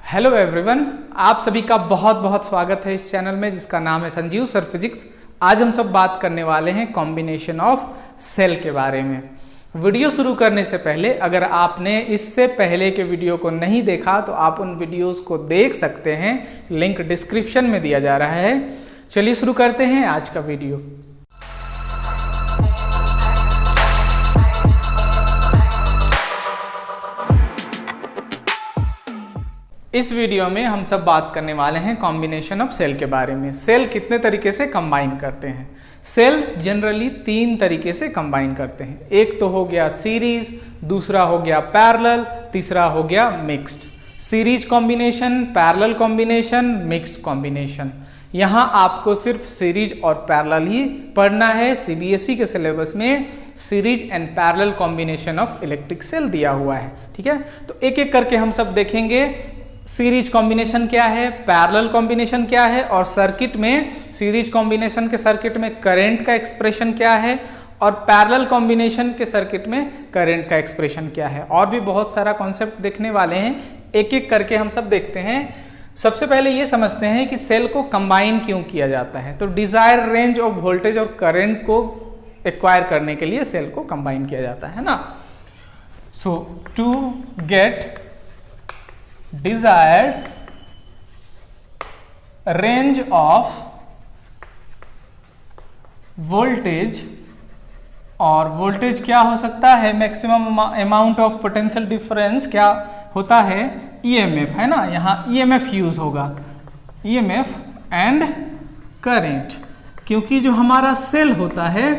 Hello everyone, आप सभी का बहुत बहुत स्वागत है इस चैनल में जिसका नाम है संजीव सर फिजिक्स। आज हम सब बात करने वाले हैं कॉम्बिनेशन ऑफ सेल के बारे में। वीडियो शुरू करने से पहले अगर आपने इससे पहले के वीडियो को नहीं देखा तो आप उन वीडियोस को देख सकते हैं, लिंक डिस्क्रिप्शन में दिया जा रहा है। चलिए शुरू करते हैं आज का वीडियो। इस वीडियो में हम सब बात करने वाले हैं कॉम्बिनेशन ऑफ सेल के बारे में। सेल कितने तरीके से कंबाइन करते हैं? सेल जनरली 3 तरीके से कंबाइन करते हैं। एक तो हो गया सीरीज, दूसरा हो गया पैरेलल, तीसरा हो गया mixed. Series combination, parallel combination, mixed combination. यहाँ आपको सिर्फ सीरीज और पैरेलल ही पढ़ना है। सीबीएसई के सिलेबस में series and parallel combination of electric cell दिया हुआ है। ठीक है, तो एक एक करके हम सब देखेंगे। सीरीज कॉम्बिनेशन क्या है, पैरेलल कॉम्बिनेशन क्या है, और सर्किट में सीरीज कॉम्बिनेशन के सर्किट में करंट का एक्सप्रेशन क्या है, और पैरेलल कॉम्बिनेशन के सर्किट में करंट का एक्सप्रेशन क्या है। और भी बहुत सारा कॉन्सेप्ट देखने वाले हैं, एक एक करके हम सब देखते हैं। सबसे पहले ये समझते हैं कि सेल को कंबाइन क्यों किया जाता है। तो डिजायर रेंज ऑफ वोल्टेज और करंट को एक्वायर करने के लिए सेल को कंबाइन किया जाता है ना। So to get desired range of voltage, और वोल्टेज क्या हो सकता है, maximum amount of potential difference क्या होता है, ईएमएफ है ना। यहाँ ईएमएफ यूज होगा, ईएमएफ एंड करंट, क्योंकि जो हमारा सेल होता है,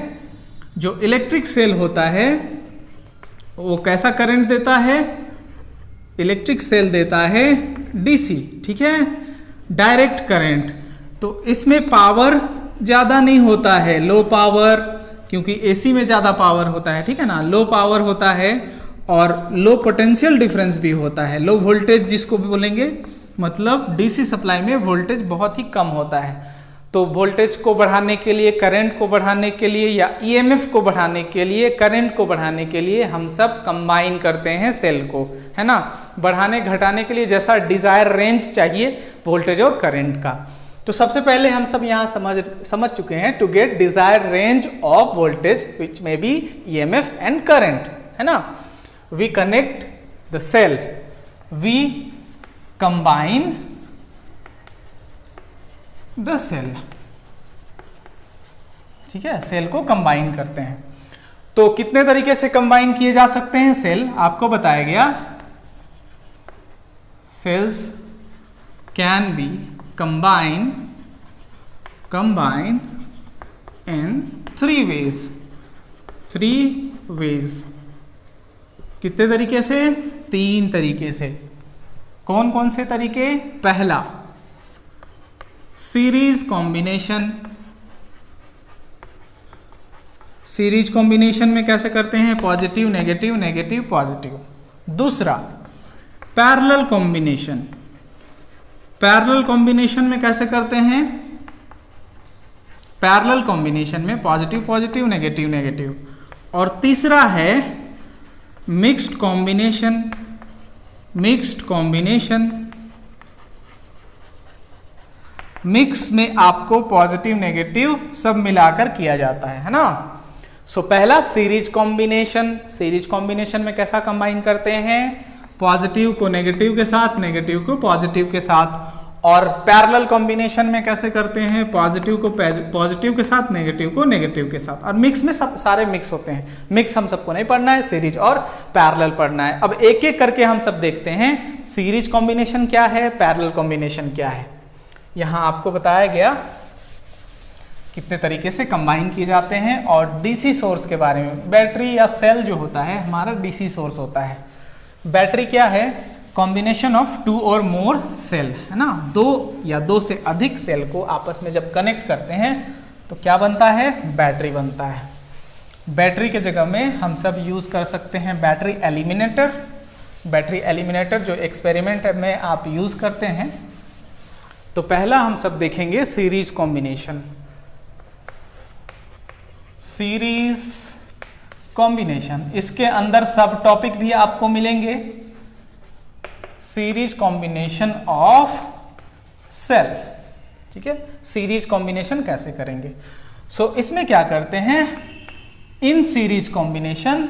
जो इलेक्ट्रिक सेल होता है, वो कैसा करंट देता है, इलेक्ट्रिक सेल देता है डीसी, ठीक है, डायरेक्ट करंट। तो इसमें पावर ज़्यादा नहीं होता है, लो पावर, क्योंकि एसी में ज़्यादा पावर होता है, ठीक है ना, लो पावर होता है और लो पोटेंशियल डिफरेंस भी होता है। लो वोल्टेज जिसको भी बोलेंगे, मतलब डीसी सप्लाई में वोल्टेज बहुत ही कम होता है। तो वोल्टेज को बढ़ाने के लिए, करंट को बढ़ाने के लिए, या ईएमएफ को बढ़ाने के लिए, करंट को बढ़ाने के लिए हम सब कंबाइन करते हैं सेल को, है ना, बढ़ाने घटाने के लिए, जैसा डिजायर रेंज चाहिए वोल्टेज और करंट का। तो सबसे पहले हम सब यहाँ समझ चुके हैं, to get desire range of voltage which may be EMF and current, है ना, we connect the cell, we combine the cell, ठीक है, सेल को कंबाइन करते हैं। तो कितने तरीके से कंबाइन किए जा सकते हैं सेल, आपको बताया गया। Cells can be combine in 3 ways, 3 ways। कितने तरीके से? 3 तरीके से। कौन कौन से तरीके? पहला, सीरीज कॉम्बिनेशन। सीरीज कॉम्बिनेशन में कैसे करते हैं, पॉजिटिव नेगेटिव, नेगेटिव पॉजिटिव। दूसरा, पैरेलल कॉम्बिनेशन। पैरेलल कॉम्बिनेशन में कैसे करते हैं, पैरेलल कॉम्बिनेशन में पॉजिटिव पॉजिटिव, नेगेटिव नेगेटिव। और तीसरा है mixed combination. Mixed combination, mix में आपको पॉजिटिव नेगेटिव सब मिलाकर किया जाता है ना। सो पहला सीरीज कॉम्बिनेशन। सीरीज कॉम्बिनेशन में कैसा कंबाइन करते हैं, पॉजिटिव को नेगेटिव के साथ, नेगेटिव को पॉजिटिव के साथ। और पैरेलल कॉम्बिनेशन में कैसे करते हैं, पॉजिटिव को पॉजिटिव के साथ, नेगेटिव को नेगेटिव के साथ। और मिक्स में सब सारे मिक्स होते हैं। मिक्स हम सबको नहीं पढ़ना है, सीरीज और पैरेलल पढ़ना है। अब एक एक करके हम सब देखते हैं, सीरीज कॉम्बिनेशन क्या है, पैरेलल कॉम्बिनेशन क्या है। यहाँ आपको बताया गया कितने तरीके से कंबाइन किए जाते हैं। और डीसी सोर्स के बारे में, बैटरी या सेल जो होता है हमारा डीसी सोर्स होता है। बैटरी क्या है, कॉम्बिनेशन ऑफ 2 और मोर सेल, है ना, 2 या 2 से अधिक सेल को आपस में जब कनेक्ट करते हैं तो क्या बनता है, बैटरी बनता है। बैटरी के जगह में हम सब यूज कर सकते हैं बैटरी एलिमिनेटर। बैटरी एलिमिनेटर जो एक्सपेरिमेंट में आप यूज करते हैं। तो पहला हम सब देखेंगे सीरीज कॉम्बिनेशन। सीरीज कॉम्बिनेशन, इसके अंदर सब टॉपिक भी आपको मिलेंगे। Series combination of cell. ठीक है, सीरीज कॉम्बिनेशन कैसे करेंगे? सो इसमें क्या करते हैं, इन सीरीज कॉम्बिनेशन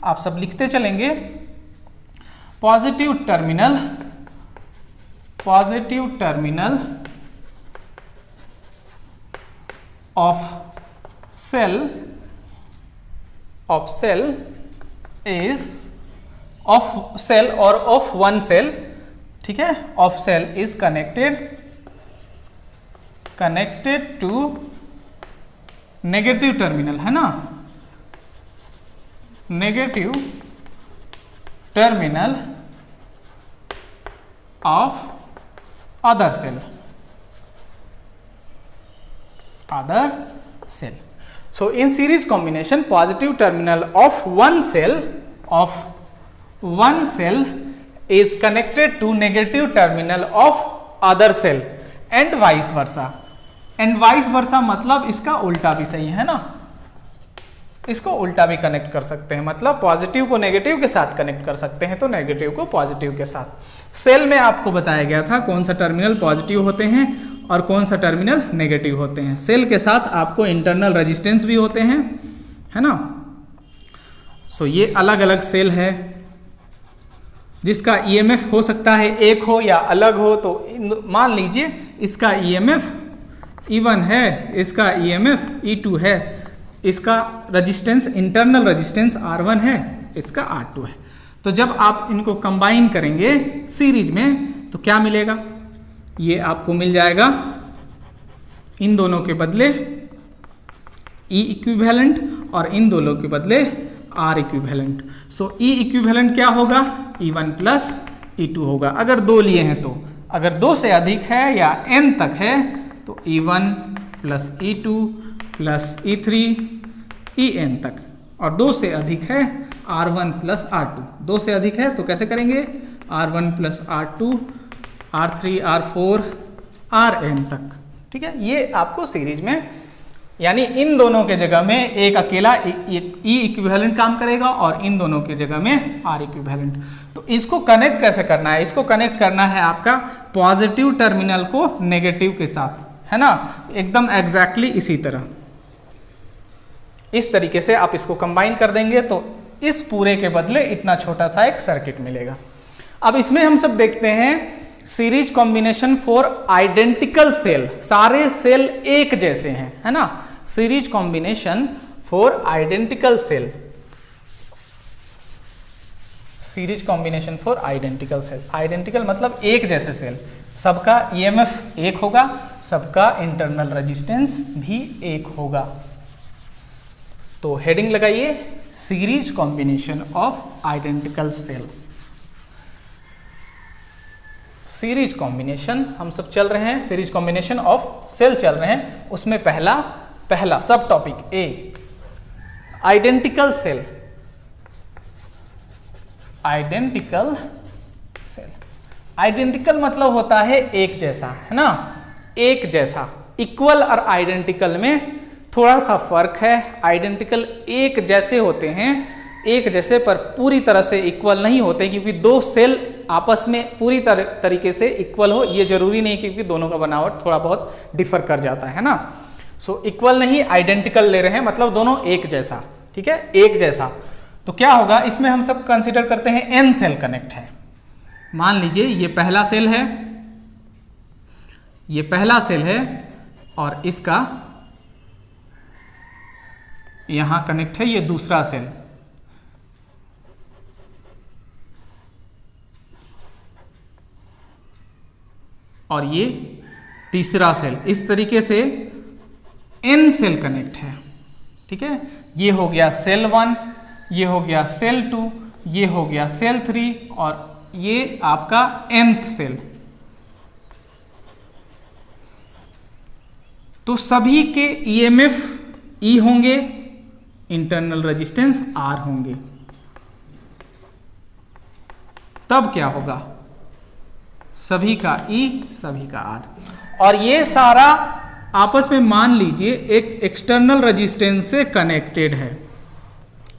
आप सब लिखते चलेंगे। पॉजिटिव टर्मिनल ऑफ सेल और ऑफ वन सेल, ठीक है, of cell is connected to negative terminal, है ना, negative terminal of other cell. So in series combination, positive terminal of one cell is connected to negative terminal of other cell and vice versa. And vice versa मतलब इसका उल्टा भी सही है ना, इसको उल्टा भी कनेक्ट कर सकते हैं, मतलब पॉजिटिव को नेगेटिव के साथ कनेक्ट कर सकते हैं तो नेगेटिव को पॉजिटिव के साथ। सेल में आपको बताया गया था कौन सा टर्मिनल पॉजिटिव होते हैं और कौन सा टर्मिनल नेगेटिव होते हैं। सेल के साथ आपको इंटरनल रेजिस्टेंस भी होते हैं, है ना। सो ये अलग अलग सेल है जिसका ईएमएफ हो सकता है एक हो या अलग हो। तो मान लीजिए इसका ईएमएफ E1 है, इसका ईएमएफ E2 है, इसका रेजिस्टेंस इंटरनल रेजिस्टेंस R1 है, इसका R2 है। तो जब आप इनको कंबाइन करेंगे सीरीज में तो क्या मिलेगा, ये आपको मिल जाएगा इन दोनों के बदले E इक्विवेलेंट और इन दोनों के बदले R इक्विवेलेंट। सो E इक्विवेलेंट क्या होगा, E1 प्लस E2 होगा अगर दो लिए हैं तो। अगर दो से अधिक है या n तक है तो E1 plus E2 plus E3 En तक, और दो से अधिक है R1 प्लस R2। दो से अधिक है तो कैसे करेंगे, R1 plus R2 R3 R4 Rn तक। ठीक है, ये आपको सीरीज में, यानी इन दोनों के जगह में एक अकेला E इक्विवेलेंट काम करेगा और इन दोनों के जगह में R इक्विवेलेंट। तो इसको कनेक्ट कैसे करना है, इसको कनेक्ट करना है आपका पॉजिटिव टर्मिनल को नेगेटिव के साथ, है ना, एकदम एग्जैक्टली इसी तरह। इस तरीके से आप इसको कंबाइन कर देंगे तो इस पूरे के बदले इतना छोटा सा एक सर्किट मिलेगा। अब इसमें हम सब देखते हैं series combination for identical cell, सारे सेल एक जैसे हैं, है ना। Series combination for identical cell, series combination for identical cell, identical मतलब एक जैसे सेल, सबका ईएमएफ एक होगा, सबका इंटरनल रेजिस्टेंस भी एक होगा। तो हेडिंग लगाइए series combination of identical cell. Series combination हम सब चल रहे हैं, सीरीज कॉम्बिनेशन ऑफ सेल चल रहे हैं। उसमें पहला सब topic A, identical cell. Identical cell, identical मतलब होता है एक जैसा, है ना, एक जैसा। इक्वल और आइडेंटिकल में थोड़ा सा फर्क है। आइडेंटिकल एक जैसे होते हैं, एक जैसे पर पूरी तरह से इक्वल नहीं होते, क्योंकि दो सेल आपस में पूरी तरीके से इक्वल हो ये जरूरी नहीं, क्योंकि दोनों का बनावट थोड़ा बहुत डिफर कर जाता है ना। सो इक्वल नहीं, आइडेंटिकल ले रहे हैं, मतलब दोनों एक जैसा। ठीक है, एक जैसा। तो क्या होगा, इसमें हम सब कंसीडर करते हैं n सेल कनेक्ट है। मान लीजिए ये पहला सेल है, ये पहला सेल है और इसका यहां कनेक्ट है ये दूसरा सेल। और ये तीसरा सेल। इस तरीके से n सेल कनेक्ट है। ठीक है, ये हो गया सेल 1, ये हो गया सेल 2, ये हो गया सेल 3 और ये आपका nth सेल। तो सभी के ईएमएफ E होंगे, इंटरनल रेजिस्टेंस R होंगे। तब क्या होगा, सभी का E सभी का R। और ये सारा आपस में मान लीजिए एक एक्सटर्नल रेजिस्टेंस से कनेक्टेड है।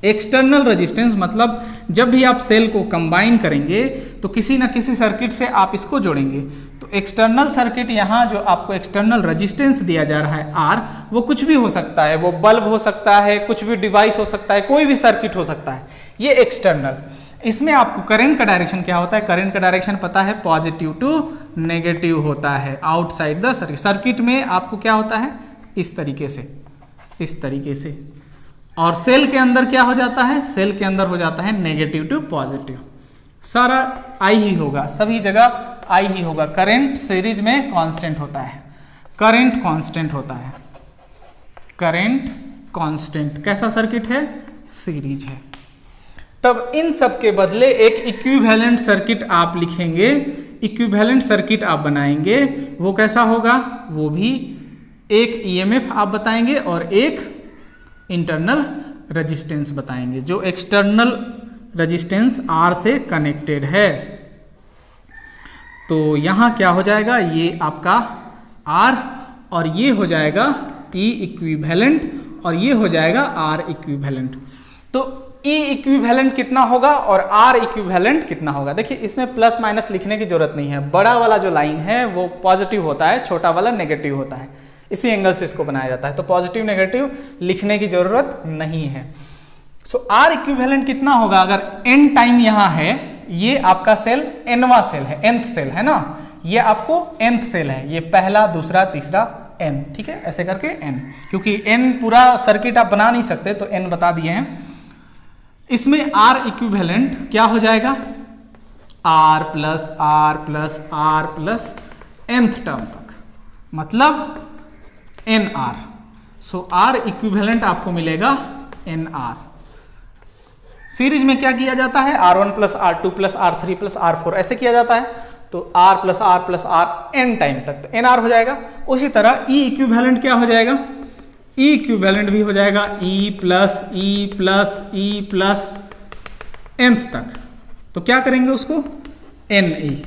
एक्सटर्नल रेजिस्टेंस मतलब जब भी आप सेल को कंबाइन करेंगे तो किसी ना किसी सर्किट से आप इसको जोड़ेंगे। तो एक्सटर्नल सर्किट यहाँ जो आपको एक्सटर्नल रेजिस्टेंस दिया जा रहा है आर, वो कुछ भी हो सकता है, वो बल्ब हो सकता है, कुछ भी डिवाइस हो सकता है, कोई भी सर्किट हो सकता है, ये एक्सटर्नल। इसमें आपको करंट का डायरेक्शन क्या होता है, करंट का डायरेक्शन पता है, पॉजिटिव टू नेगेटिव होता है आउटसाइड द सर्किट। सर्किट में आपको क्या होता है, इस तरीके से, इस तरीके से। और सेल के अंदर क्या हो जाता है, सेल के अंदर हो जाता है नेगेटिव टू पॉजिटिव। सारा आई ही होगा, सभी जगह आई ही होगा। करंट सीरीज में कांस्टेंट होता है, करंट कांस्टेंट होता है, करंट कांस्टेंट। कैसा सर्किट है, सीरीज है। तब इन सब के बदले एक इक्विवेलेंट सर्किट आप लिखेंगे, इक्विवेलेंट सर्किट आप बनाएंगे। वो कैसा होगा, वो भी एक ईएमएफ आप बताएंगे और एक इंटरनल रेजिस्टेंस बताएंगे जो एक्सटर्नल रेजिस्टेंस आर से कनेक्टेड है। तो यहां क्या हो जाएगा, ये आपका आर और ये हो जाएगा ई इक्विवेलेंट और ये हो जाएगा आर इक्विवेलेंट। तो ई इक्विवेलेंट कितना होगा और आर इक्विवेलेंट कितना होगा। देखिए इसमें प्लस माइनस लिखने की जरूरत नहीं है, बड़ा वाला जो लाइन है वो पॉजिटिव होता है, छोटा वाला नेगेटिव होता है, इसी एंगल से इसको बनाया जाता है। तो पॉजिटिव नेगेटिव लिखने की जरूरत नहीं है। सो आर इक्विवेलेंट कितना होगा, अगर एन टाइम यहां है, ये आपका सेल एनवा सेल है, एनथ सेल है ना, ये आपको एनथ सेल है, ये पहला दूसरा तीसरा एन, ठीक है, ऐसे करके एन, क्योंकि एन पूरा सर्किट आप बना नहीं सकते तो एन बता दिए हैं। इसमें आर इक्विवेलेंट क्या हो जाएगा, R plus R plus R plus nth term तक, मतलब n R. So R equivalent आपको मिलेगा एन आर। सीरीज में क्या किया जाता है, R1 plus R2 plus R3 plus R4 ऐसे किया जाता है। तो R plus R n time तक, तो एन आर हो जाएगा। उसी तरह ई इक्विवेलेंट क्या हो जाएगा, ई इक्विवेलेंट भी हो जाएगा ई प्लस एनथ तक। तो क्या करेंगे उसको, एन ई।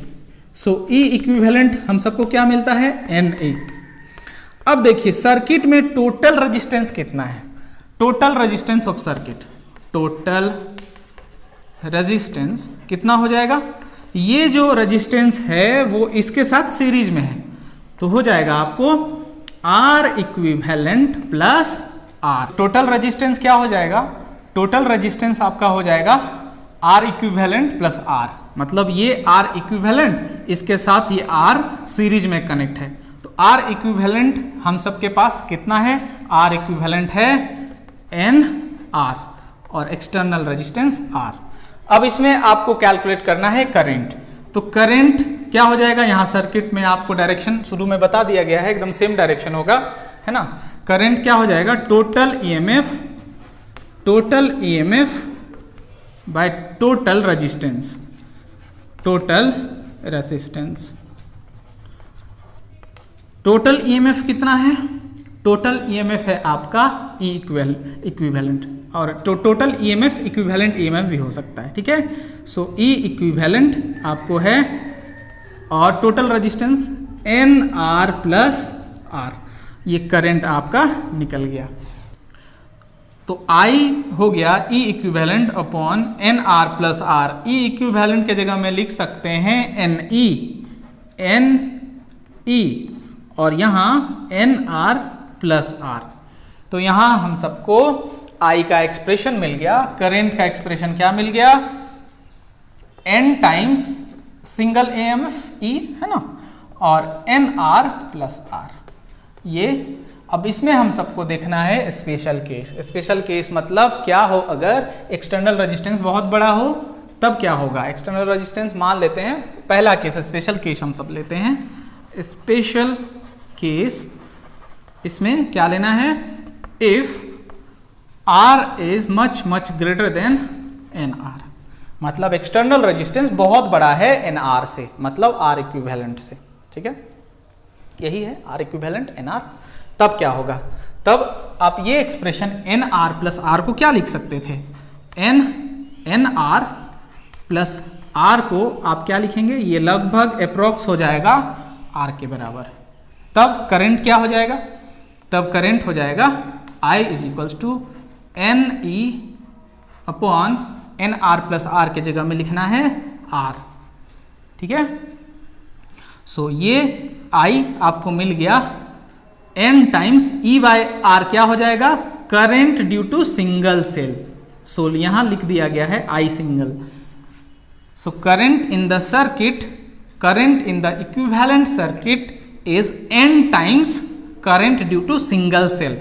सो ई इक्विवेलेंट हम सबको क्या मिलता है, एन ई। अब देखिए सर्किट में टोटल रेजिस्टेंस कितना है, total resistance of circuit, total resistance कितना हो जाएगा, ये जो रेजिस्टेंस है वो इसके साथ सीरीज में है, तो हो जाएगा आपको R equivalent plus R. Total resistance क्या हो जाएगा, टोटल रेजिस्टेंस आपका हो जाएगा आर इक्विवेलेंट प्लस आर, मतलब ये आर इक्विवेलेंट, इसके साथ ये आर सीरीज में कनेक्ट है। तो आर इक्विवेलेंट हम सबके पास कितना है, आर इक्विवेलेंट है एन आर और एक्सटर्नल रेजिस्टेंस आर। अब इसमें आपको कैलकुलेट करना है करंट। तो करंट क्या हो जाएगा, यहां सर्किट में आपको डायरेक्शन शुरू में बता दिया गया है, एकदम सेम डायरेक्शन होगा, है ना। करंट क्या हो जाएगा, total EMF by total resistance, total resistance. Total EMF कितना है, टोटल ईएमएफ है आपका ई इक्विवेलेंट, और टोटल ईएमएफ इक्विवेलेंट ईएमएफ भी हो सकता है, ठीक है। सो ई इक्विवेलेंट आपको है और total resistance N R plus R, ये करंट आपका निकल गया। तो I हो गया E equivalent upon N R plus R. E equivalent के जगह में लिख सकते हैं एन ई और यहाँ एन आर प्लस आर। तो यहाँ हम सबको I का एक्सप्रेशन मिल गया, करंट का एक्सप्रेशन क्या मिल गया, N times single AMF E है ना, और एन आर प्लस आर। ये अब इसमें हम सबको देखना है स्पेशल केस। स्पेशल केस मतलब क्या हो, अगर एक्सटर्नल रेजिस्टेंस बहुत बड़ा हो तब क्या होगा। एक्सटर्नल रेजिस्टेंस मान लेते हैं, पहला केस स्पेशल केस हम सब लेते हैं। स्पेशल केस इसमें क्या लेना है, if R is much greater than n R, मतलब एक्सटर्नल रेजिस्टेंस बहुत बड़ा है एन आर से, मतलब आर इक्विवेलेंट से, ठीक है, यही है आर इक्विवेलेंट एन आर। तब क्या होगा, तब आप ये expression n R plus R को क्या लिख सकते थे, एन आर प्लस आर को आप क्या लिखेंगे, ये लगभग अप्रोक्स हो जाएगा आर के बराबर। तब करंट क्या हो जाएगा, तब करंट हो जाएगा I is equals to n E upon N R plus R के जगह में लिखना है R, ठीक है। सो ये I आपको मिल गया N times E by R क्या हो जाएगा, current due to single cell. So यहां लिख दिया गया है I single. So current in the circuit, current in the equivalent circuit is N times current due to single cell,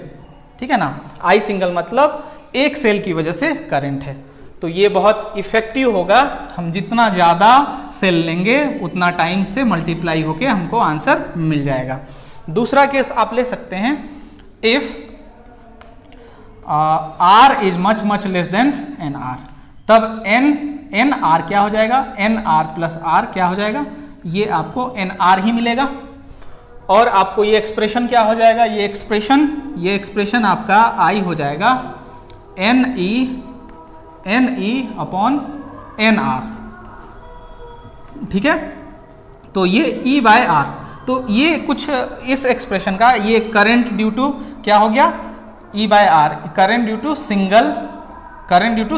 ठीक है ना। I सिंगल मतलब एक सेल की वजह से करंट है। तो ये बहुत इफेक्टिव होगा, हम जितना ज़्यादा सेल लेंगे उतना टाइम से मल्टीप्लाई होके हमको आंसर मिल जाएगा। दूसरा केस आप ले सकते हैं, if R is much much less than n R, तब एन आर क्या हो जाएगा, एन आर प्लस आर क्या हो जाएगा, ये आपको एन आर ही मिलेगा। और आपको ये एक्सप्रेशन क्या हो जाएगा, ये एक्सप्रेशन आपका I हो जाएगा n E upon N R, ठीक है। तो ये E बाय आर, तो ये कुछ इस एक्सप्रेशन का ये करंट ड्यू टू क्या हो गया, E by R, current due to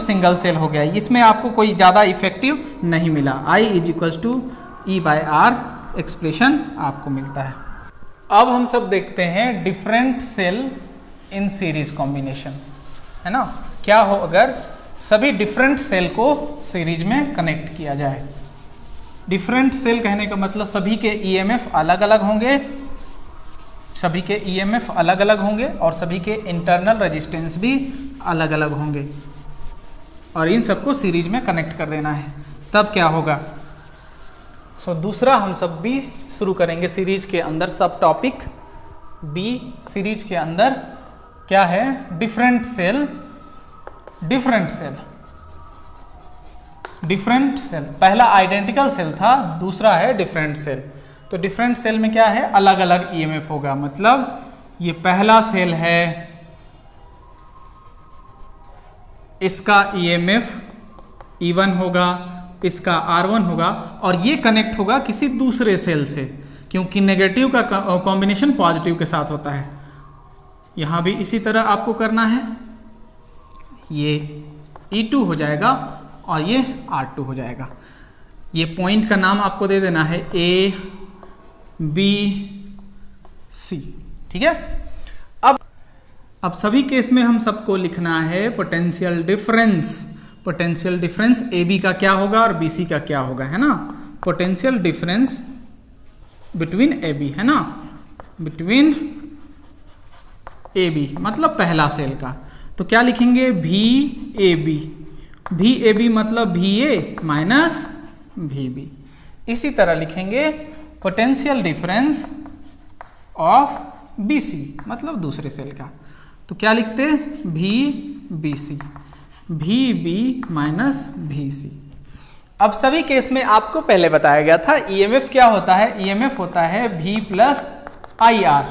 single cell हो गया। इसमें आपको कोई ज़्यादा इफेक्टिव नहीं मिला। I is equals to E by R expression आपको मिलता है। अब हम सब देखते हैं different cell in series combination, है ना। क्या हो अगर सभी डिफरेंट सेल को सीरीज में कनेक्ट किया जाए। डिफरेंट सेल कहने का मतलब सभी के ईएमएफ अलग अलग होंगे, सभी के ईएमएफ अलग अलग होंगे और सभी के इंटरनल रेजिस्टेंस भी अलग अलग होंगे, और इन सबको सीरीज में कनेक्ट कर देना है। तब क्या होगा, सो दूसरा हम सब बी शुरू करेंगे सीरीज के अंदर। सब टॉपिक बी सीरीज के अंदर क्या है, डिफरेंट सेल। पहला आइडेंटिकल सेल था, दूसरा है डिफरेंट सेल। तो डिफरेंट सेल में क्या है, अलग अलग ईएमएफ होगा। मतलब ये पहला सेल है, इसका ईएमएफ E1 होगा, इसका R1 होगा, और ये कनेक्ट होगा किसी दूसरे सेल से, क्योंकि नेगेटिव का कॉम्बिनेशन पॉजिटिव के साथ होता है। यहां भी इसी तरह आपको करना है, ये E2 हो जाएगा और ये R2 हो जाएगा। ये पॉइंट का नाम आपको दे देना है A, B, C, ठीक है। अब सभी केस में हम सबको लिखना है potential difference. Potential difference AB का क्या होगा और BC का क्या होगा, है ना। पोटेंशियल डिफरेंस बिटवीन AB, है ना, बिटवीन AB मतलब पहला सेल का। तो क्या लिखेंगे, VAB मतलब VA माइनस VB। इसी तरह लिखेंगे पोटेंशियल डिफरेंस ऑफ BC मतलब दूसरे सेल का। तो क्या लिखते हैं, VBC, VB माइनस VC। अब सभी केस में आपको पहले बताया गया था EMF क्या होता है, EMF होता है V प्लस IR।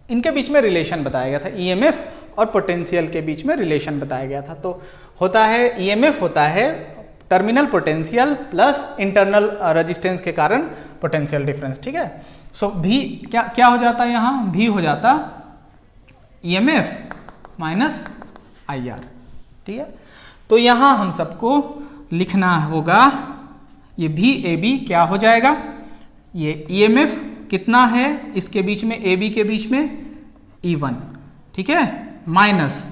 इनके बीच में रिलेशन बताया गया था, EMF और पोटेंशियल के बीच में रिलेशन बताया गया था। तो होता है EMF होता है terminal potential plus internal resistance के कारण पोटेंशियल डिफरेंस, ठीक है। सो V क्या हो जाता है, यहाँ V हो जाता EMF माइनस IR, ठीक है। तो यहाँ हम सबको लिखना होगा, ये VAB क्या हो जाएगा, ये EMF कितना है इसके बीच में, AB के बीच में E1, ठीक है, माइनस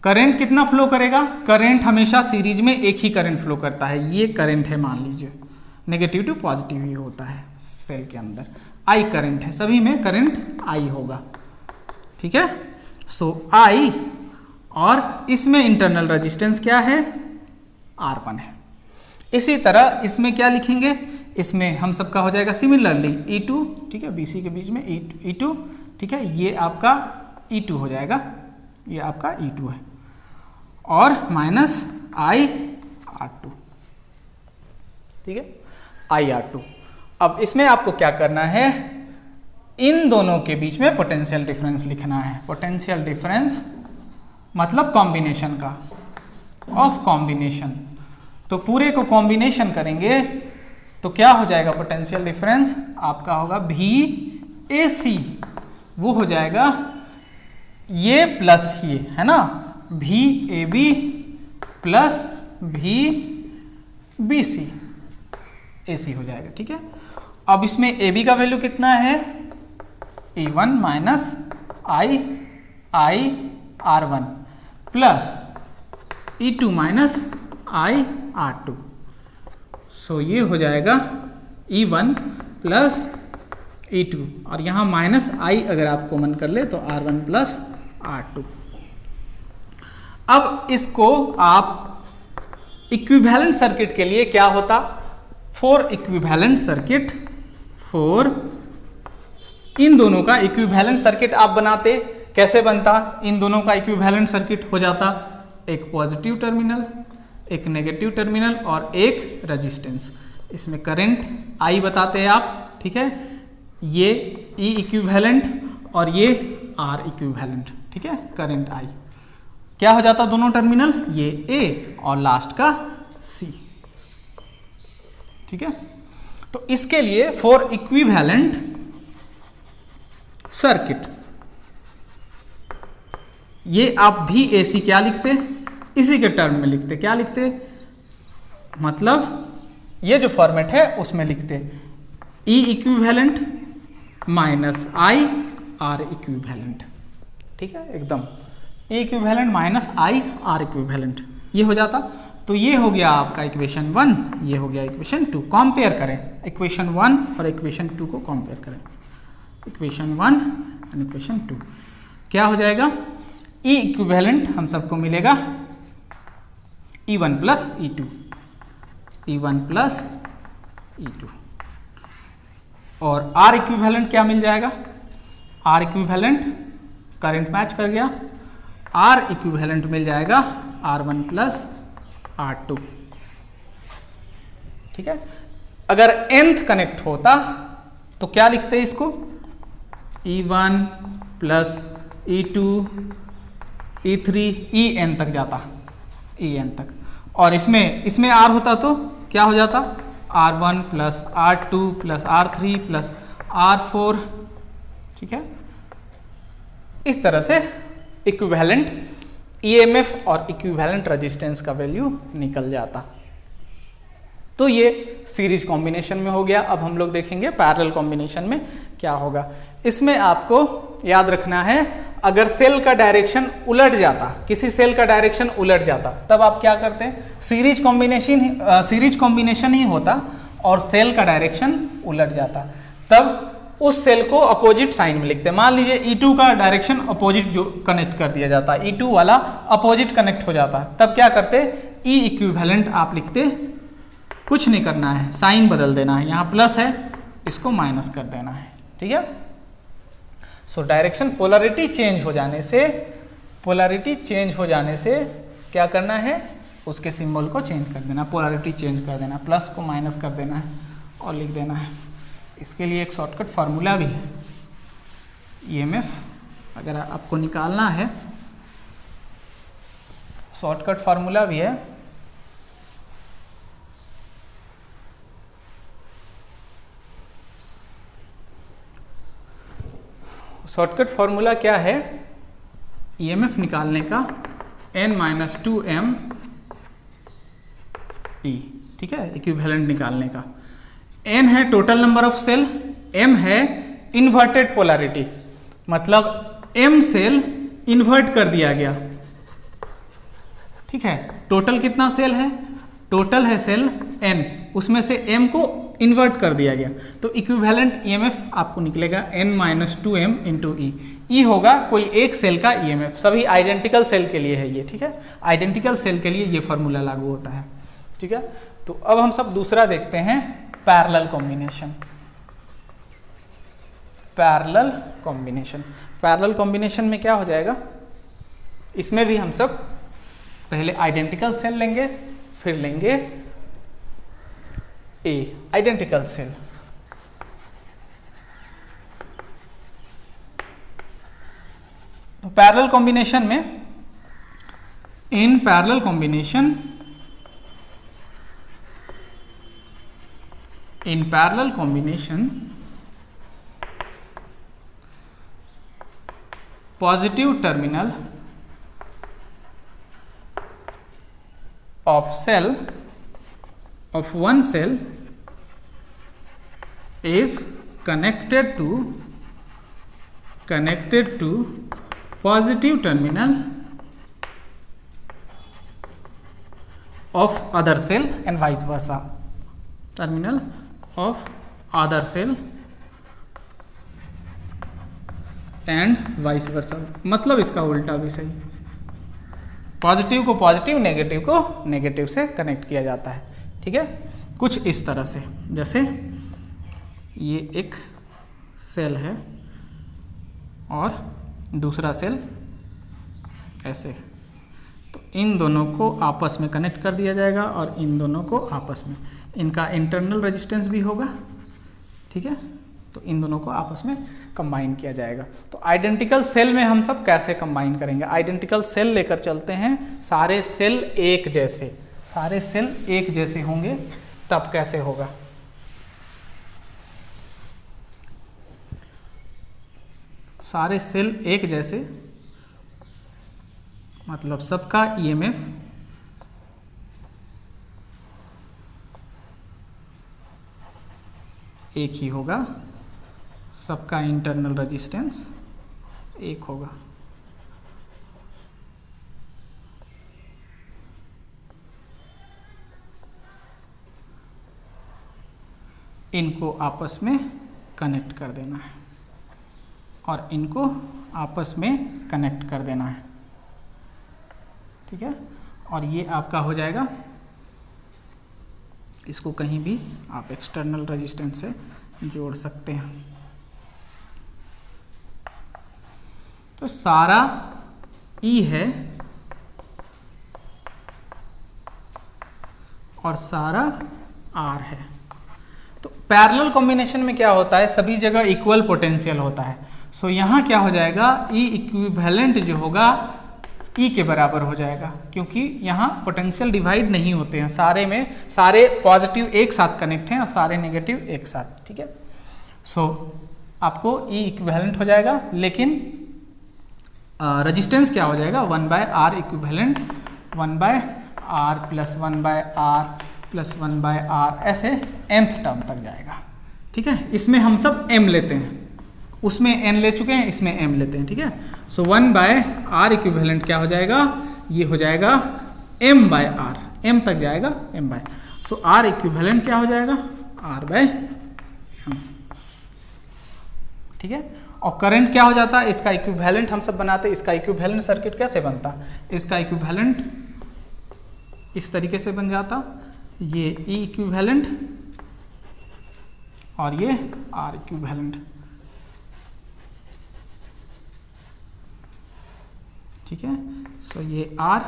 करंट कितना फ्लो करेगा। करंट हमेशा सीरीज में एक ही करंट फ्लो करता है, ये करंट है मान लीजिए, नेगेटिव टू पॉजिटिव ही होता है सेल के अंदर। I करंट है, सभी में करंट I होगा, ठीक है। सो I, और इसमें इंटरनल रेजिस्टेंस क्या है, R1 है। इसी तरह इसमें क्या लिखेंगे, इसमें हम सबका हो जाएगा सिमिलरली E2, ठीक है, BC के बीच में E2, ठीक है, ये आपका E2 हो जाएगा, ये आपका E2 है, और माइनस IR2, ठीक है, IR2। अब इसमें आपको क्या करना है, इन दोनों के बीच में पोटेंशियल डिफरेंस लिखना है। पोटेंशियल डिफरेंस मतलब कॉम्बिनेशन का, ऑफ कॉम्बिनेशन। तो पूरे को कॉम्बिनेशन करेंगे तो क्या हो जाएगा, पोटेंशियल डिफरेंस आपका होगा VAC, वो हो जाएगा ये प्लस ये है ना, भी ए बी प्लस भी बी सी ए सी हो जाएगा। ठीक है, अब इसमें ए बी का वैल्यू कितना है, E1 माइनस आई R1 प्लस E2 माइनस आई R2। सो ये हो जाएगा E1 प्लस E2 और यहाँ माइनस आई अगर आप कॉमन कर ले तो R1 प्लस R2। अब इसको आप इक्विवेलेंट सर्किट के लिए क्या होता, for equivalent circuit, for in दोनों का इक्विवेलेंट सर्किट आप बनाते, कैसे बनता, इन दोनों का इक्विवेलेंट सर्किट हो जाता, एक पॉजिटिव टर्मिनल, एक नेगेटिव टर्मिनल और एक रेजिस्टेंस। इसमें करंट I बताते हैं आप। ठीक है, ये E इक्विवेलेंट और ये R इक्विवेलेंट। ठीक है, करंट I क्या हो जाता, दोनों टर्मिनल ये A और लास्ट का C। ठीक है, तो इसके लिए फॉर इक्विवेलेंट सर्किट ये आप भी AC क्या लिखते, इसी के टर्म में लिखते, क्या लिखते, मतलब ये जो फॉर्मेट है उसमें लिखते E equivalent minus I R equivalent. ठीक है, एकदम E equivalent minus I R equivalent ये हो जाता। तो ये हो गया आपका इक्वेशन 1, ये हो गया इक्वेशन 2। कंपेयर करें इक्वेशन 1 और इक्वेशन 2 को कंपेयर करें, इक्वेशन 1 एंड इक्वेशन 2 क्या हो जाएगा, E इक्विवेलेंट हम सबको मिलेगा E1 plus E2, E1 plus E2 और R इक्विवेलेंट क्या मिल जाएगा, R इक्विवेलेंट करंट मैच कर गया, R इक्विवेलेंट मिल जाएगा R1 प्लस R2। ठीक है, अगर nth कनेक्ट होता तो क्या लिखते हैं इसको, E1 plus E2 E3 En तक जाता, En तक, और इसमें R होता तो क्या हो जाता, R1 plus R2 plus R3 plus R4। ठीक है, इस तरह से इक्विवेलेंट EMF और इक्विवेलेंट रेजिस्टेंस का वैल्यू निकल जाता। तो ये सीरीज कॉम्बिनेशन में हो गया। अब हम लोग देखेंगे पैरेलल कॉम्बिनेशन में क्या होगा। इसमें आपको याद रखना है, अगर सेल का डायरेक्शन उलट जाता, किसी सेल का डायरेक्शन उलट जाता, तब आप क्या करते हैं, सीरीज कॉम्बिनेशन ही होता और सेल का डायरेक्शन उलट जाता, तब उस सेल को अपोजिट साइन में लिखते हैं। मान लीजिए E2 का डायरेक्शन अपोजिट जो कनेक्ट कर दिया जाता, E2 वाला अपोजिट कनेक्ट हो जाता, तब क्या करते, E इक्विवेलेंट आप लिखते, कुछ नहीं करना है, साइन बदल देना है, यहाँ प्लस है इसको माइनस कर देना है। ठीक है, सो डायरेक्शन पोलैरिटी चेंज हो जाने से क्या करना है, उसके सिंबल को चेंज कर देना, पोलैरिटी चेंज कर देना, प्लस को माइनस कर देना है और लिख देना है। इसके लिए एक शॉर्टकट फार्मूला भी है, EMF अगर आपको निकालना है, शॉर्टकट फार्मूला भी है, शॉर्टकट फार्मूला क्या है, EMF निकालने का n-2m E। ठीक है, इक्विवेलेंट निकालने का, n है total number of cell, m है इन्वर्टेड पोलैरिटी, मतलब m सेल इन्वर्ट कर दिया गया। ठीक है, टोटल कितना सेल है, टोटल है सेल n, उसमें से m को इन्वर्ट कर दिया गया, तो इक्विवेलेंट EMF आपको निकलेगा n-2m इंटू E। E होगा कोई एक सेल का EMF, सभी आइडेंटिकल सेल के लिए है ये। ठीक है, आइडेंटिकल सेल के लिए ये फॉर्मूला लागू होता है। ठीक है, तो अब हम सब दूसरा देखते हैं, पैरेलल कॉम्बिनेशन। पैरेलल कॉम्बिनेशन में क्या हो जाएगा, इसमें भी हम सब पहले आइडेंटिकल सेल लेंगे, फिर लेंगे A आइडेंटिकल सेल। तो पैरेलल कॉम्बिनेशन में, in parallel combination positive terminal of cell of one cell is connected to positive terminal of other cell and vice versa. Terminal of other cell and vice versa, मतलब इसका उल्टा भी सही, positive को positive, negative को negative से connect किया जाता है। ठीक है, कुछ इस तरह से, जैसे ये एक सेल है और दूसरा सेल ऐसे, तो इन दोनों को आपस में कनेक्ट कर दिया जाएगा और इन दोनों को आपस में, इनका इंटरनल रेजिस्टेंस भी होगा। ठीक है, तो इन दोनों को आपस में कंबाइन किया जाएगा। तो आइडेंटिकल सेल में हम सब कैसे कंबाइन करेंगे? आइडेंटिकल सेल लेकर चलते हैं, सारे सेल एक जैसे, सारे सेल एक जैसे होंगे, तब कैसे होगा? सारे सेल एक जैसे मतलब सबका ईएमएफ एक ही होगा, सबका इंटरनल रेजिस्टेंस एक होगा। इनको आपस में कनेक्ट कर देना है और इनको आपस में कनेक्ट कर देना है। ठीक है, और ये आपका हो जाएगा, इसको कहीं भी आप एक्सटर्नल रेजिस्टेंस से जोड़ सकते हैं। तो सारा ई है और सारा आर है। तो पैरेलल कॉम्बिनेशन में क्या होता है, सभी जगह इक्वल पोटेंशियल होता है। सो यहाँ क्या हो जाएगा, ई इक्विवेलेंट जो होगा ई के बराबर हो जाएगा, क्योंकि यहाँ पोटेंशियल डिवाइड नहीं होते हैं, सारे में सारे पॉजिटिव एक साथ कनेक्ट हैं और सारे नेगेटिव एक साथ। ठीक है, सो आपको ई इक्विवेलेंट हो जाएगा, लेकिन रेजिस्टेंस क्या हो जाएगा, 1/r equivalent 1/r plus 1/r plus 1/r, ऐसे nth टर्म तक जाएगा। ठीक है, इसमें हम सब m लेते हैं, उसमें n ले चुके हैं, इसमें m लेते हैं। ठीक है, सो 1/r इक्विवेलेंट क्या हो जाएगा, ये हो जाएगा m/r, m तक जाएगा m/, सो r इक्विवेलेंट क्या हो जाएगा, r/m। ठीक है, और करंट क्या हो जाता है, इसका इक्विवेलेंट हम सब बनाते हैं। इसका इक्विवेलेंट सर्किट कैसे बनता, इसका इक्विवेलेंट इस तरीके से बन जाता, ये ई इक्विवेलेंट और ये आर इक्विवेलेंट। ठीक है, सो ये आर,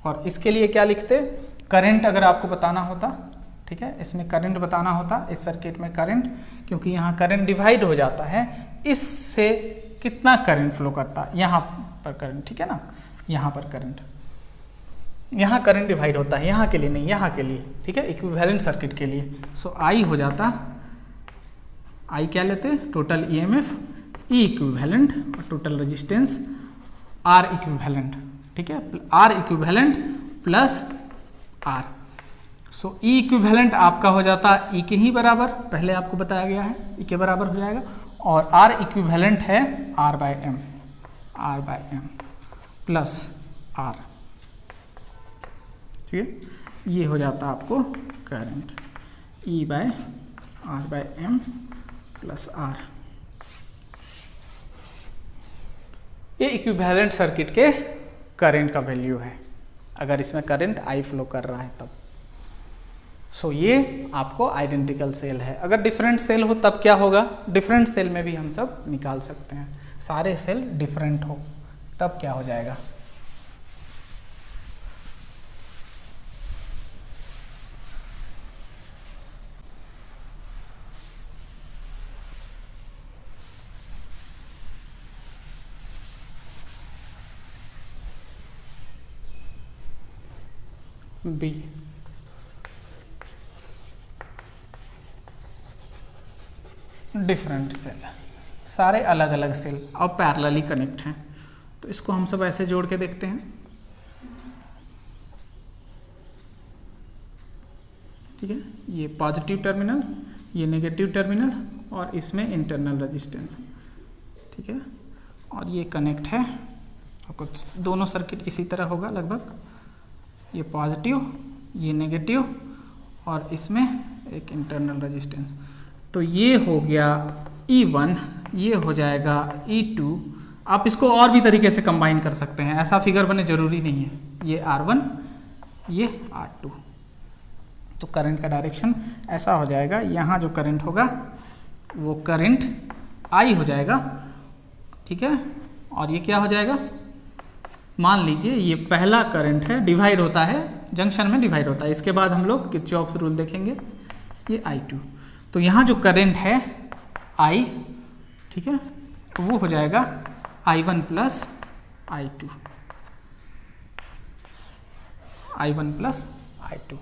और इसके लिए क्या लिखते, करंट अगर आपको बताना होता, ठीक है, इसमें करंट बताना होता, इस सर्किट में करंट, क्योंकि यहाँ करंट डिवाइड हो जाता है, इससे कितना करंट फ्लो करता है, यहाँ पर करंट। ठीक है ना, यहाँ पर करंट, यहाँ करंट डिवाइड होता है, यहाँ के लिए नहीं, यहाँ के लिए। ठीक है, इक्विवेलेंट सर्किट के लिए। सो आई हो जाता, आई क्या लेते, टोटल ईएमएफ, ई इक्विवेलेंट और टोटल रेजिस्टेंस आर इक्विवेलेंट। ठीक है, R equivalent plus R. So E equivalent आपका हो जाता ई के ही बराबर, पहले आपको बताया गया है, ई के बराबर हो जाएगा, और आर इक्विवेलेंट है r/m, r/m प्लस आर। ठीक है, ये हो जाता आपको करंट E/r/m प्लस आर। ये इक्विवेलेंट सर्किट के करंट का वैल्यू है, अगर इसमें करंट आई फ्लो कर रहा है तब। सो ये आपको आइडेंटिकल सेल है। अगर डिफरेंट सेल हो तब क्या होगा, डिफरेंट सेल में भी हम सब निकाल सकते हैं, सारे सेल डिफरेंट हो तब क्या हो जाएगा, बी। Different cell. सारे अलग अलग सेल और पैरेलली कनेक्ट हैं। तो इसको हम सब ऐसे जोड़ के देखते हैं, ठीक है। ये पॉजिटिव टर्मिनल, ये नेगेटिव टर्मिनल और इसमें इंटरनल रेजिस्टेंस, ठीक है। और ये कनेक्ट है, आपको दोनों सर्किट इसी तरह होगा लगभग, ये पॉजिटिव ये नेगेटिव और इसमें एक इंटरनल रेजिस्टेंस। तो ये हो गया E1, ये हो जाएगा E2। आप इसको और भी तरीके से कंबाइन कर सकते हैं, ऐसा फिगर बने जरूरी नहीं है। ये R1 ये R2। तो करंट का डायरेक्शन ऐसा हो जाएगा, यहाँ जो करंट होगा वो करंट I हो जाएगा, ठीक है। और ये क्या हो जाएगा, मान लीजिए ये पहला करंट है, डिवाइड होता है, जंक्शन में डिवाइड होता है। इसके बाद हम लोग किरचॉफ्स रूल देखेंगे। ये I2, तो यहाँ जो करंट है I, ठीक है, वो हो जाएगा I1 plus I2, I1 plus I2।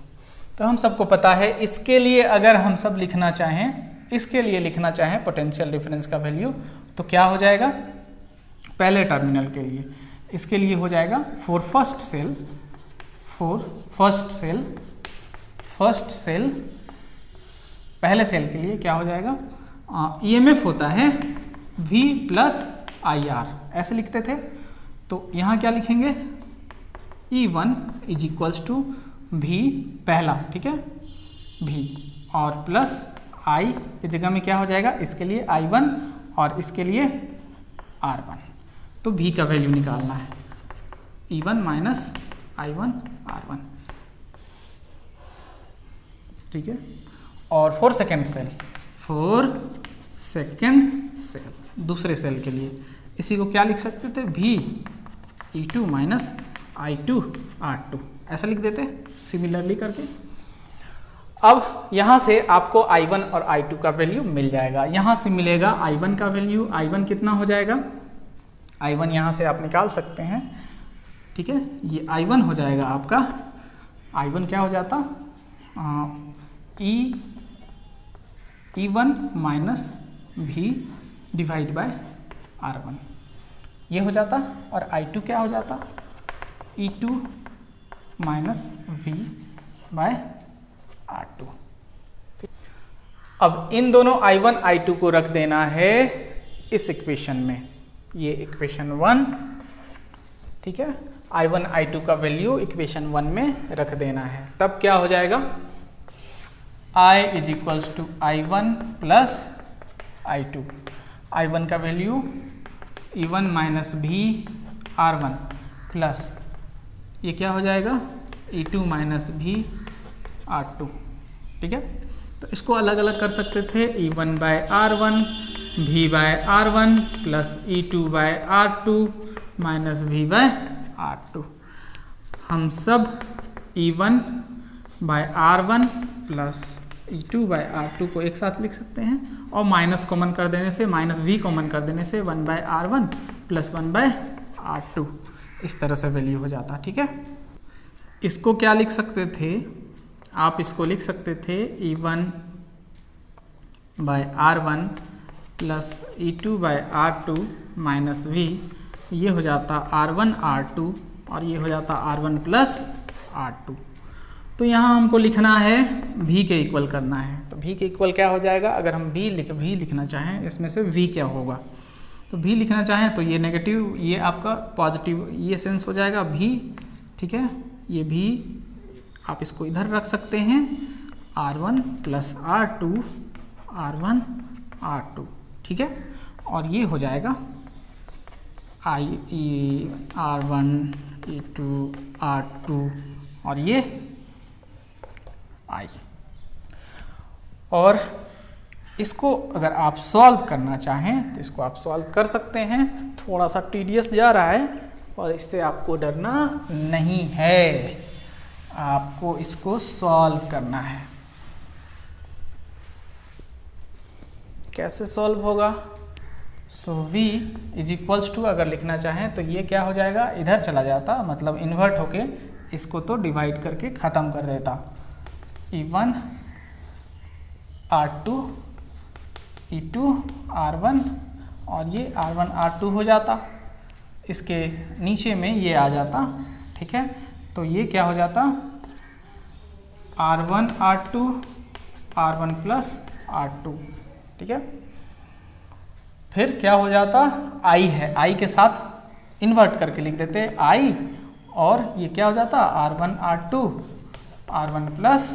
तो हम सबको पता है, इसके लिए अगर हम सब लिखना चाहें, इसके लिए लिखना चाहें पोटेंशियल डिफरेंस का वैल्यू, तो क्या हो जाएगा, पहले टर्मिनल के लिए इसके लिए हो जाएगा फॉर फर्स्ट सेल पहले सेल के लिए क्या हो जाएगा, ईएमएफ होता है V प्लस IR, ऐसे लिखते थे। तो यहाँ क्या लिखेंगे, E1 is equals to V पहला, ठीक है, V और प्लस I की जगह में क्या हो जाएगा, इसके लिए I1 और इसके लिए R1। तो V का वैल्यू निकालना है, E1 माइनस I1 R1, ठीक है। और फॉर सेकेंड सेल दूसरे सेल के लिए इसी को क्या लिख सकते थे, V E2 minus I2 R2, ऐसा लिख देते सिमिलरली करके। अब यहाँ से आपको I1 और I2 का वैल्यू मिल जाएगा। यहाँ से मिलेगा I1 का वैल्यू, I1 कितना हो जाएगा, I1 यहाँ से आप निकाल सकते हैं, ठीक है। ये I1 हो जाएगा आपका, I1 क्या हो जाता, E1 minus V divide by R1, ये हो जाता। और I2 क्या हो जाता, E2 minus V by R2। अब इन दोनों I1 I2 को रख देना है इस इक्वेशन में, ये इक्वेशन 1, ठीक है। I1 I2 का वैल्यू इक्वेशन 1 में रख देना है, तब क्या हो जाएगा, I is equals to I1 plus I2। I1 का value E1 minus V R1 plus ये क्या हो जाएगा, E2 माइनस V R2, ठीक है। तो इसको अलग अलग कर सकते थे, E1 by R1 V by R1 plus E2 by R2 minus V by R2। हम सब E1 by R1 plus E2 by R2 को एक साथ लिख सकते हैं, और माइनस कॉमन कर देने से, माइनस V कॉमन कर देने से 1 bye R1 plus 1 bye R2, इस तरह से वैल्यू हो जाता, ठीक है। इसको क्या लिख सकते थे, आप इसको लिख सकते थे E1 by R1 plus E2 by R2 minus V, ये हो जाता R1 R2 और ये हो जाता R1 प्लस R2। तो यहाँ हमको लिखना है V के इक्वल करना है। तो V के इक्वल क्या हो जाएगा, अगर हम V लिखना चाहें, इसमें से V क्या होगा, तो V लिखना चाहें तो ये नेगेटिव, ये आपका पॉजिटिव, ये सेंस हो जाएगा V, ठीक है। ये V आप इसको इधर रख सकते हैं, R1 plus R2 R1 R2, ठीक है। और ये हो जाएगा R1 E2 R2 और ये I। और इसको अगर आप सॉल्व करना चाहें तो इसको आप सॉल्व कर सकते हैं, थोड़ा सा टीडियस जा रहा है और इससे आपको डरना नहीं है, आपको इसको सॉल्व करना है। कैसे सॉल्व होगा, V इज इक्वल्स टू अगर लिखना चाहें तो ये क्या हो जाएगा, इधर चला जाता, मतलब इन्वर्ट होके इसको तो डिवाइड करके ख़त्म कर देता। E1 R2 E2 R1 और ये R1 R2 हो जाता, इसके नीचे में ये आ जाता, ठीक है। तो ये क्या हो जाता, R1 R2 R1 plus R2, ठीक है। फिर क्या हो जाता, I है, I के साथ इन्वर्ट करके लिख देते I, और ये क्या हो जाता R1 R2 R1 plus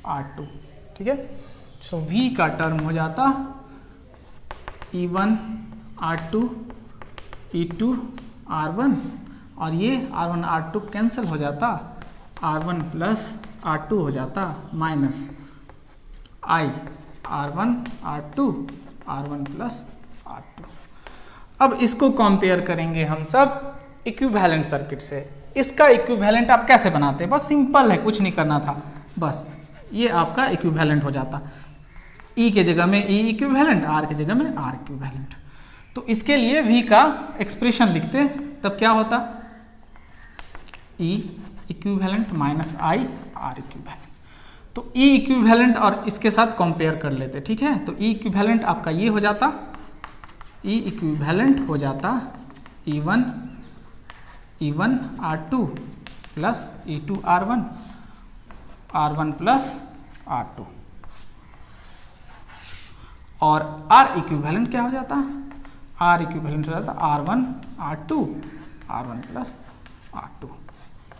R2, ठीक है। सो V का टर्म हो जाता E1 R2 E2 R1, और ये R1 R2 कैंसिल हो जाता, R1 प्लस R2 हो जाता, minus I R1 R2 R1 plus R2। अब इसको कंपेयर करेंगे हम सब इक्विवेलेंट सर्किट से। इसका इक्विवेलेंट आप कैसे बनाते हैं, बस सिंपल है, कुछ नहीं करना था, बस ये आपका इक्विवेलेंट हो जाता, E के जगह में E इक्विवेलेंट, R के जगह में R इक्विवेलेंट। तो इसके लिए V का एक्सप्रेशन लिखते, तब क्या होता, E equivalent minus I R equivalent. तो E इक्विवेलेंट और इसके साथ कंपेयर कर लेते, ठीक है। तो E इक्विवेलेंट आपका ये हो जाता, E इक्विवेलेंट हो जाता E1 R2 plus E2 R1 R1 plus R2, और R इक्विवेलेंट क्या हो जाता, R इक्विवेलेंट हो जाता R1 R2 R1 plus R2।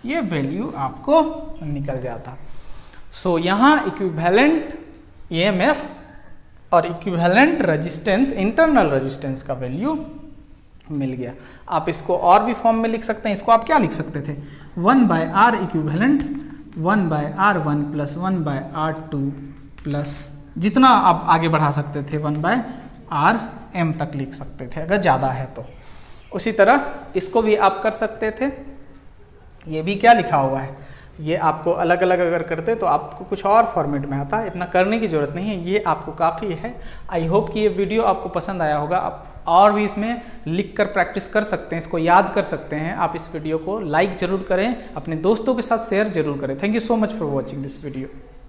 ये वैल्यू आपको निकल जाता। सो यहाँ इक्विवेलेंट EMF और इक्विवेलेंट रेजिस्टेंस, इंटरनल रेजिस्टेंस का वैल्यू मिल गया। आप इसको और भी फॉर्म में लिख सकते हैं। इसको आप क्या लिख सकते थे, 1/R equivalent 1/R1 plus 1/R2 plus, जितना आप आगे बढ़ा सकते थे 1/RM तक लिख सकते थे अगर ज़्यादा है तो। उसी तरह इसको भी आप कर सकते थे। ये भी क्या लिखा हुआ है, ये आपको अलग अलग अगर करते तो आपको कुछ और फॉर्मेट में आता, इतना करने की ज़रूरत नहीं है, ये आपको काफ़ी है। आई होप कि ये वीडियो आपको पसंद आया होगा। आप और भी इसमें लिख कर प्रैक्टिस कर सकते हैं, इसको याद कर सकते हैं। आप इस वीडियो को लाइक ज़रूर करें, अपने दोस्तों के साथ शेयर जरूर करें। Thank you so much for watching this video.